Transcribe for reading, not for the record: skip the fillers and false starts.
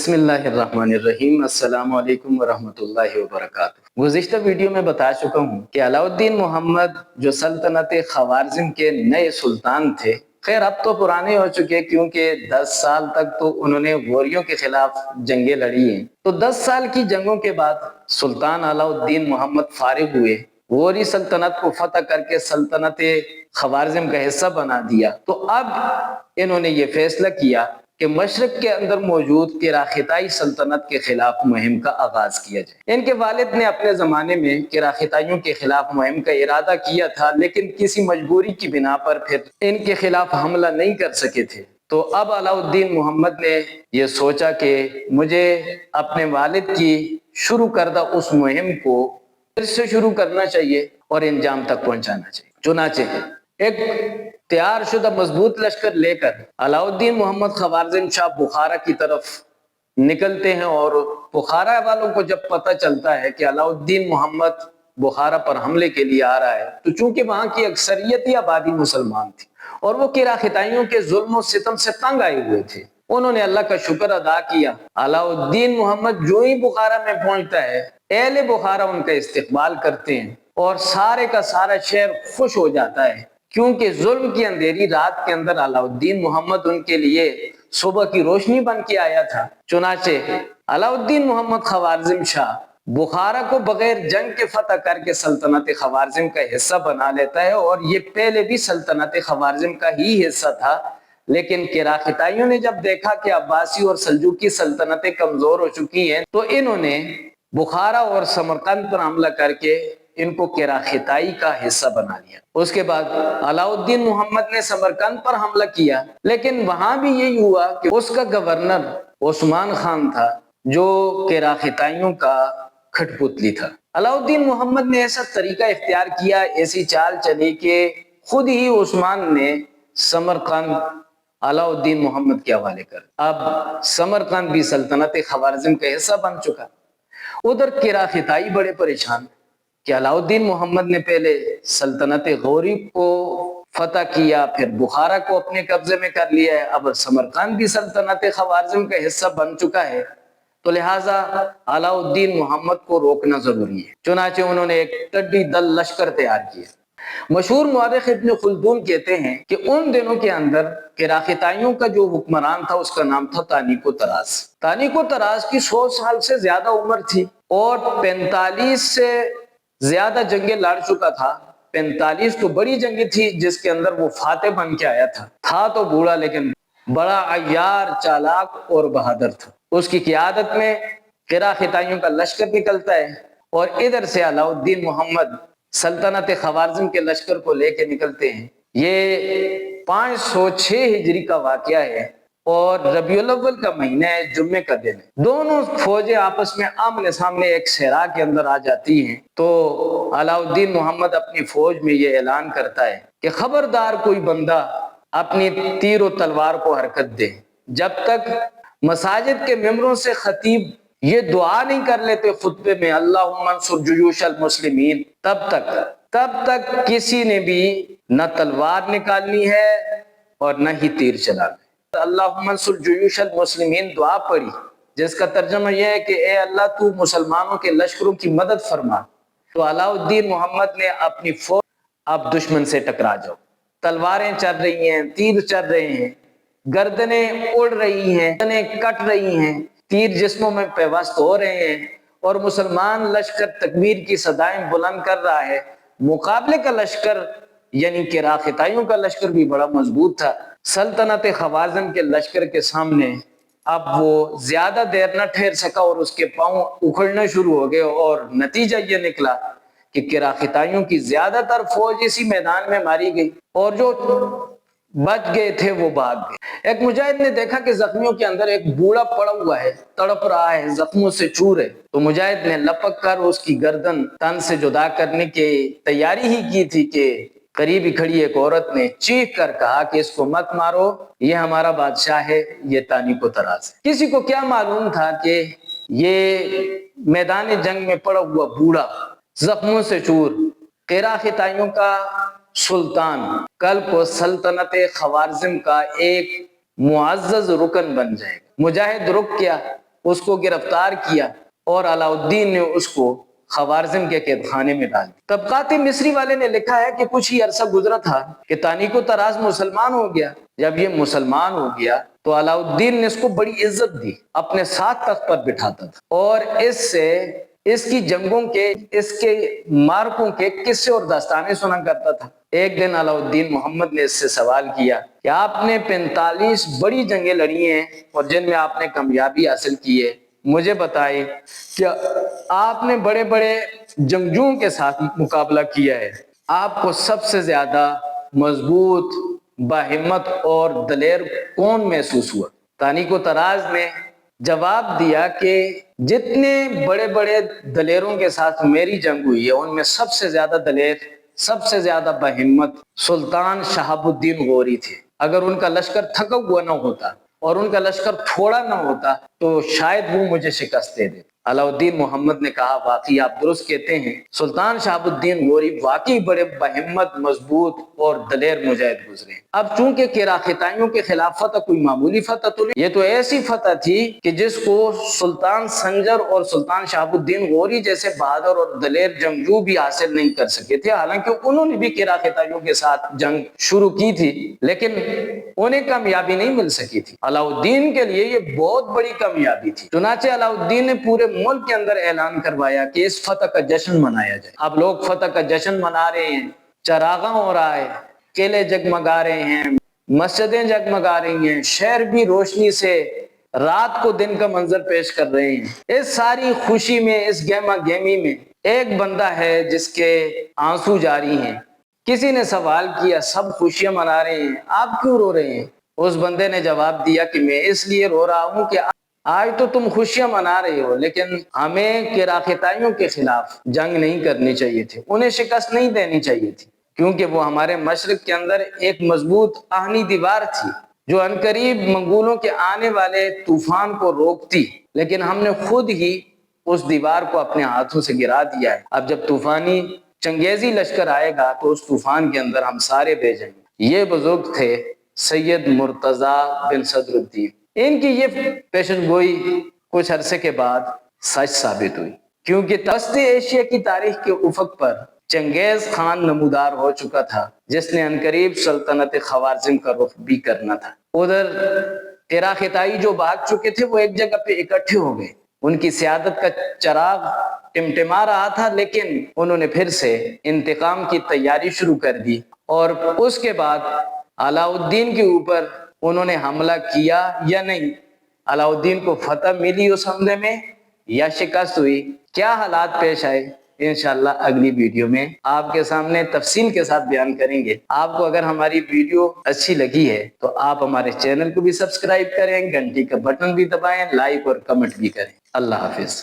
بسم اللہ الرحمن الرحیم۔ السلام علیکم ورحمۃ اللہ وبرکاتہ۔ گزشتہ ویڈیو میں بتا چکا ہوں کہ علاء الدین محمد جو سلطنت خوارزم کے نئے سلطان تھے، خیر اب تو پرانے ہو چکے کیونکہ 10 سال تک تو انہوں نے غوریوں کے خلاف جنگیں لڑی ہیں۔ تو 10 سال کی جنگوں کے بعد سلطان علاء الدین محمد فارغ ہوئے، غوری سلطنت کو فتح کر کے سلطنت خوارزم کا حصہ بنا دیا۔ تو اب انہوں نے یہ فیصلہ کیا کہ مشرق کے اندر موجود کراختائی سلطنت کے خلاف مہم کا آغاز کیا جائے۔ ان کے والد نے اپنے زمانے میں کراختائیوں کے خلاف مہم کا ارادہ کیا تھا، لیکن کسی مجبوری کی بنا پر پھر ان کے خلاف حملہ نہیں کر سکے تھے۔ تو اب علاء الدین محمد نے یہ سوچا کہ مجھے اپنے والد کی شروع کردہ اس مہم کو پھر سے شروع کرنا چاہیے اور انجام تک پہنچانا چاہیے۔ چنانچہ ایک تیار شدہ مضبوط لشکر لے کر علاء الدین محمد خوارزم شاہ بخارا کی طرف نکلتے ہیں، اور بخارا والوں کو جب پتہ چلتا ہے کہ علاء الدین محمد بخارا پر حملے کے لیے آ رہا ہے، تو چونکہ وہاں کی اکثریتی آبادی مسلمان تھی اور وہ کراختائیوں کے ظلم و ستم سے تنگ آئے ہوئے تھے، انہوں نے اللہ کا شکر ادا کیا۔ علاء الدین محمد جو ہی بخارا میں پہنچتا ہے، اہل بخارا ان کا استقبال کرتے ہیں اور سارے کا سارا شہر خوش ہو جاتا ہے، کیونکہ ظلم کی اندھیری رات کے اندر علاء الدین محمد ان کے لیے صبح کی روشنی بن کے آیا تھا۔ چنانچہ علاء الدین محمد خوارزم شاہ بخارا کو بغیر جنگ کے فتح کر کے سلطنت خوارزم کا حصہ بنا لیتا ہے، اور یہ پہلے بھی سلطنت خوارزم کا ہی حصہ تھا، لیکن کراختائیوں نے جب دیکھا کہ عباسی اور سلجوقی سلطنتیں کمزور ہو چکی ہیں، تو انہوں نے بخارا اور سمرقند پر حملہ کر کے ان کو کراختائی کا حصہ بنا لیا۔ اس کے بعد علاء الدین محمد نے سمرقند پر حملہ کیا، لیکن وہاں بھی یہی ہوا کہ اس کا گورنر عثمان خان تھا جو کراختائیوں کا کھٹ پتلی تھا۔ علاء الدین محمد نے ایسا طریقہ اختیار کیا، ایسی چال چلی کہ خود ہی عثمان نے سمرقند علاء الدین محمد کے حوالے کر۔ اب سمرقند بھی سلطنت خوارزم کا حصہ بن چکا۔ ادھر کراختائی بڑے پریشان کہ علاء الدین محمد نے پہلے سلطنت غوری کو فتح کیا، پھر بخارا کو اپنے قبضے میں کر لیا ہے، اب سمرقند بھی سلطنت خوارزم کا حصہ بن چکا ہے، تو لہٰذا علاء الدین محمد کو روکنا ضروری ہے۔ چنانچہ انہوں نے ایک ٹڈی دل لشکر تیار کیا۔ مشہور مورخ ابن خلدون کہتے ہیں کہ ان دنوں کے اندر کراختائیوں کا جو حکمران تھا اس کا نام تھا تانیکو تراس۔ تانیکو تراس کی 100 سال سے زیادہ عمر تھی اور 45 سے زیادہ جنگیں لڑ چکا تھا۔ 45 تو بڑی جنگیں تھی جس کے اندر وہ فاتح بن کے آیا تھا تو بوڑھا لیکن بڑا عیار، چالاک اور بہادر تھا۔ اس کی قیادت میں کراختائیوں کا لشکر نکلتا ہے، اور ادھر سے علاء الدین محمد سلطنت خوارزم کے لشکر کو لے کے نکلتے ہیں۔ یہ 506 ہجری کا واقعہ ہے اور ربیع الاول کا مہینہ ہے، جمعے کا دن ہے۔ دونوں فوجیں آپس میں آمنے سامنے ایک صحرا کے اندر آ جاتی ہیں، تو علاء الدین محمد اپنی فوج میں یہ اعلان کرتا ہے کہ خبردار کوئی بندہ اپنی تیر و تلوار کو حرکت دے، جب تک مساجد کے ممبروں سے خطیب یہ دعا نہیں کر لیتے خطبے میں اللہم انصر جیوش المسلمین، تب تک کسی نے بھی نہ تلوار نکالنی ہے اور نہ ہی تیر چلانا ہے۔ اللہم انصر جیوش المسلمین دعا پڑھی، جس کا ترجمہ یہ ہے کہ اے اللہ تو مسلمانوں کے لشکروں کی مدد فرما۔ تو علاء الدین محمد نے اپنی فوج اب دشمن سے ٹکرا جاؤ، تلواریں چل رہی ہیں، تیر چل رہے ہیں، گردنیں اڑ رہی ہیں، گردنیں کٹ رہی ہیں، تیر جسموں میں پیوست ہو رہے ہیں، اور مسلمان لشکر تکبیر کی صدائیں بلند کر رہا ہے۔ مقابلے کا لشکر یعنی کراختائیوں کا لشکر بھی بڑا مضبوط تھا۔ سلطنت خوارزم کے لشکر کے سامنے اب وہ زیادہ دیر نہ ٹھہر سکا اور اس کے پاؤں اکھڑنا شروع ہو گئے، اور نتیجہ یہ نکلا کہ کراختائیوں کی زیادہ تر فوج اسی میدان میں ماری گئی، اور جو بچ گئے تھے وہ بھاگ گئے۔ ایک مجاہد نے دیکھا کہ زخمیوں کے اندر ایک بوڑھا پڑا ہوا ہے، تڑپ رہا ہے، زخموں سے چور ہے، تو مجاہد نے لپک کر اس کی گردن تن سے جدا کرنے کی تیاری ہی کی تھی کہ قریب ہی کھڑی ایک عورت نے چیخ کر کہا کہ اس کو مت مارو، یہ ہمارا بادشاہ ہے، یہ تانیکو تراس ہے۔ کسی کو کیا معلوم تھا کہ یہ میدان جنگ میں پڑا ہوا بوڑھا زخموں سے چور کراختائیوں کا سلطان کل کو سلطنت خوارزم کا ایک معزز رکن بن جائے گا۔ مجاہد رک گیا، اس کو گرفتار کیا اور علاؤالدین نے اس کو خوارزم کے قید خانے میں ڈال دیا۔ طبقات مصری والے نے لکھا ہے کہ کچھ ہی عرصہ گزرا تھا کہ تانیک و تراز مسلمان ہو گیا۔ جب یہ مسلمان ہو گیا تو علاؤالدین نے اس کو بڑی عزت دی، اپنے ساتھ تخت پر بٹھاتا تھا اور اس کی جنگوں کے، اس کے مارکوں کے قصے اور داستانیں سنا کرتا تھا۔ ایک دن علاؤالدین محمد نے اس سے سوال کیا کہ آپ نے 45 بڑی جنگیں لڑی ہیں اور جن میں آپ نے کامیابی حاصل کی ہے، مجھے بتائیں کہ آپ نے بڑے بڑے جنگجوؤں کے ساتھ مقابلہ کیا ہے، آپ کو سب سے زیادہ مضبوط، باہمت اور دلیر کون محسوس ہوا؟ تانیک و تراز نے جواب دیا کہ جتنے بڑے بڑے دلیروں کے ساتھ میری جنگ ہوئی ہے ان میں سب سے زیادہ دلیر، سب سے زیادہ باہمت سلطان شہاب الدین غوری تھے۔ اگر ان کا لشکر تھکا ہوا نہ ہوتا اور ان کا لشکر تھوڑا نہ ہوتا تو شاید وہ مجھے شکست دے دے۔ علاؤالدین محمد نے کہا واقعی آپ درست کہتے ہیں، سلطان شہاب الدین غوری واقعی بڑے باہمت، مضبوط اور دلیر مجاہد گزرے۔ اب چونکہ کراختائیوں کے خلاف فتح کوئی معمولی فتح تو نہیں، یہ تو ایسی فتح تھی کہ جس کو سلطان سنجر اور سلطان شہاب الدین غوری جیسے بہادر اور دلیر جنگجو بھی حاصل نہیں کر سکے تھے، حالانکہ انہوں نے بھی کراختائیوں کے ساتھ جنگ شروع کی تھی لیکن انہیں کامیابی نہیں مل سکی تھی۔ علاؤالدین کے لیے یہ بہت بڑی کامیابی تھی، چنانچہ علاؤالدین نے پورے ملک کے اندر اعلان کروایا کہ اس فتح کا جشن منایا جائے۔ اب لوگ فتح کا جشن منا رہے ہیں، چراغاں ہو رہا ہے، قلعے جگمگا رہے ہیں، مسجدیں جگمگا رہی ہیں، شہر بھی روشنی سے رات کو دن کا منظر پیش کر رہے ہیں۔ اس ساری خوشی میں، اس گہما گہمی میں ایک بندہ ہے جس کے آنسو جاری ہیں۔ کسی نے سوال کیا سب خوشیاں منا رہے ہیں، آپ کیوں رو رہے ہیں؟ اس بندے نے جواب دیا کہ میں اس لیے رو رہا ہوں کہ آج تو تم خوشیاں منا رہے ہو لیکن ہمیں کراختائیوں کے خلاف جنگ نہیں کرنی چاہیے تھی، انہیں شکست نہیں دینی چاہیے تھی، کیونکہ وہ ہمارے مشرق کے اندر ایک مضبوط آہنی دیوار تھی جو عنقریب منگولوں کے آنے والے طوفان کو روکتی، لیکن ہم نے خود ہی اس دیوار کو اپنے ہاتھوں سے گرا دیا ہے۔ اب جب طوفانی چنگیزی لشکر آئے گا تو اس طوفان کے اندر ہم سارے بے جائیں گے۔ یہ بزرگ تھے سید مرتضیٰ بن صدر الدین۔ ان کی یہ پیشن گوئی کچھ عرصے کے بعد سچ ثابت ہوئی، کیونکہ وسطی ایشیا کی تاریخ کے افق پر چنگیز خان نمودار ہو چکا تھا جس نے عنقریب سلطنت خوارزم کا رخ بھی کرنا تھا۔ ادھر کراختائی جو بھاگ چکے تھے وہ ایک جگہ پہ اکٹھے ہو گئے، ان کی سیادت کا چراغ ٹمٹما رہا تھا لیکن انہوں نے پھر سے انتقام کی تیاری شروع کر دی اور اس کے بعد علاؤالدین کے اوپر انہوں نے حملہ کیا یا نہیں، علاؤالدین کو فتح ملی اس حملے میں یا شکست ہوئی، کیا حالات پیش آئے، انشاءاللہ اگلی ویڈیو میں آپ کے سامنے تفصیل کے ساتھ بیان کریں گے۔ آپ کو اگر ہماری ویڈیو اچھی لگی ہے تو آپ ہمارے چینل کو بھی سبسکرائب کریں، گھنٹی کا بٹن بھی دبائیں، لائک اور کمنٹ بھی کریں۔ اللہ حافظ۔